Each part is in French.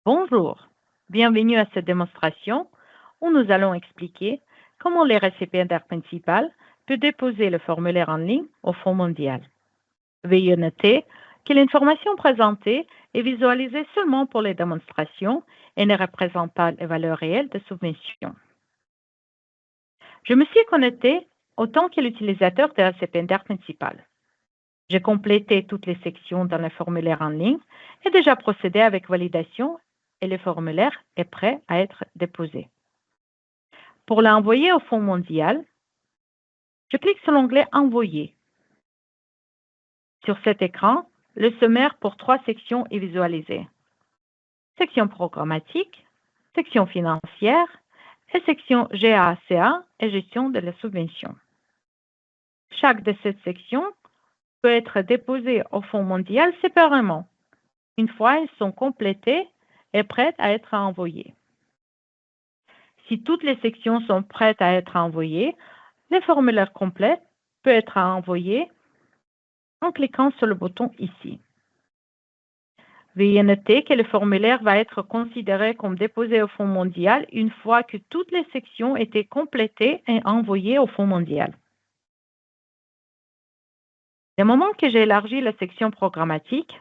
Bonjour, bienvenue à cette démonstration où nous allons expliquer comment les récipiendaires principaux peuvent déposer le formulaire en ligne au Fonds mondial. Veuillez noter que l'information présentée est visualisée seulement pour les démonstrations et ne représente pas les valeurs réelles de submission. Je me suis connecté autant que l'utilisateur de récipiendaire principal. J'ai complété toutes les sections dans le formulaire en ligne et déjà procédé avec validation et le formulaire est prêt à être déposé. Pour l'envoyer au Fonds mondial, je clique sur l'onglet Envoyer. Sur cet écran, le sommaire pour 3 sections est visualisé. Section programmatique, section financière et section GACA et gestion de la subvention. Chaque de ces sections peut être déposée au Fonds mondial séparément, une fois elles sont complétées et prêtes à être envoyées. Si toutes les sections sont prêtes à être envoyées, le formulaire complet peut être envoyé en cliquant sur le bouton ici. Veuillez noter que le formulaire va être considéré comme déposé au Fonds mondial une fois que toutes les sections étaient complétées et envoyées au Fonds mondial. Dès le moment que j'ai élargi la section programmatique,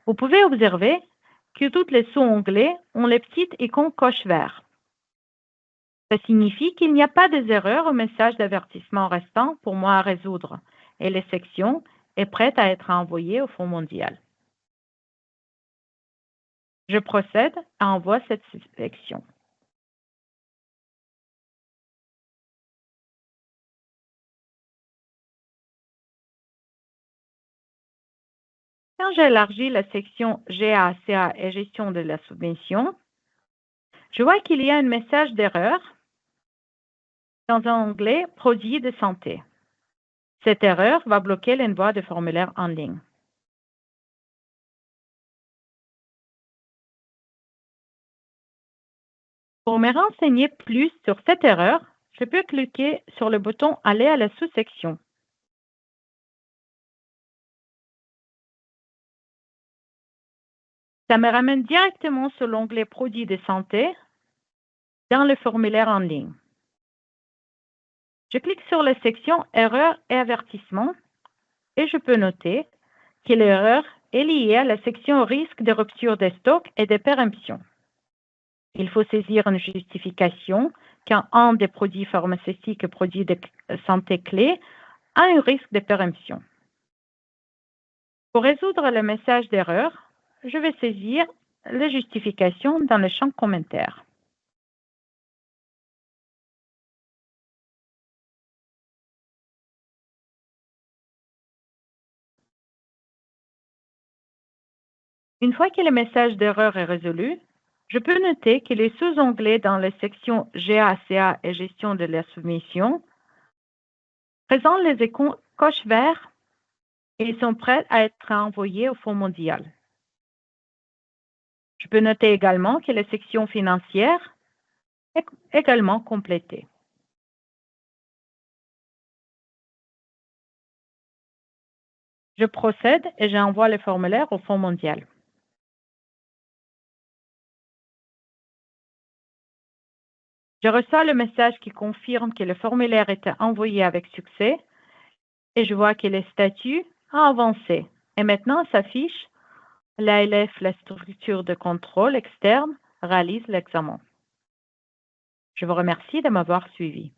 vous pouvez observer que toutes les sous-onglets ont les petites icônes coche vert. Ça signifie qu'il n'y a pas des erreurs ou messages d'avertissement restants pour moi à résoudre et les sections est prête à être envoyées au Fonds mondial. Je procède à envoyer cette section. Quand j'élargis la section GACA et gestion de la subvention, je vois qu'il y a un message d'erreur dans un onglet produits de santé. Cette erreur va bloquer l'envoi de formulaire en ligne. Pour me renseigner plus sur cette erreur, je peux cliquer sur le bouton Aller à la sous-section. Ça me ramène directement sur l'onglet Produits de santé dans le formulaire en ligne. Je clique sur la section Erreurs et avertissements et je peux noter que l'erreur est liée à la section Risque de rupture des stocks et de péremption. Il faut saisir une justification quand un des produits pharmaceutiques et produits de santé clés a un risque de péremption. Pour résoudre le message d'erreur, je vais saisir la justification dans le champ commentaire. Une fois que le message d'erreur est résolu, je peux noter que les sous-onglets dans la section GACA et gestion de la soumission présentent les icônes coche vert et sont prêts à être envoyés au Fonds mondial. Je peux noter également que la section financière est également complétée. Je procède et j'envoie le formulaire au Fonds mondial. Je reçois le message qui confirme que le formulaire était envoyé avec succès et je vois que le statut a avancé. Et maintenant s'affiche l'ALF, la structure de contrôle externe, réalise l'examen. Je vous remercie de m'avoir suivi.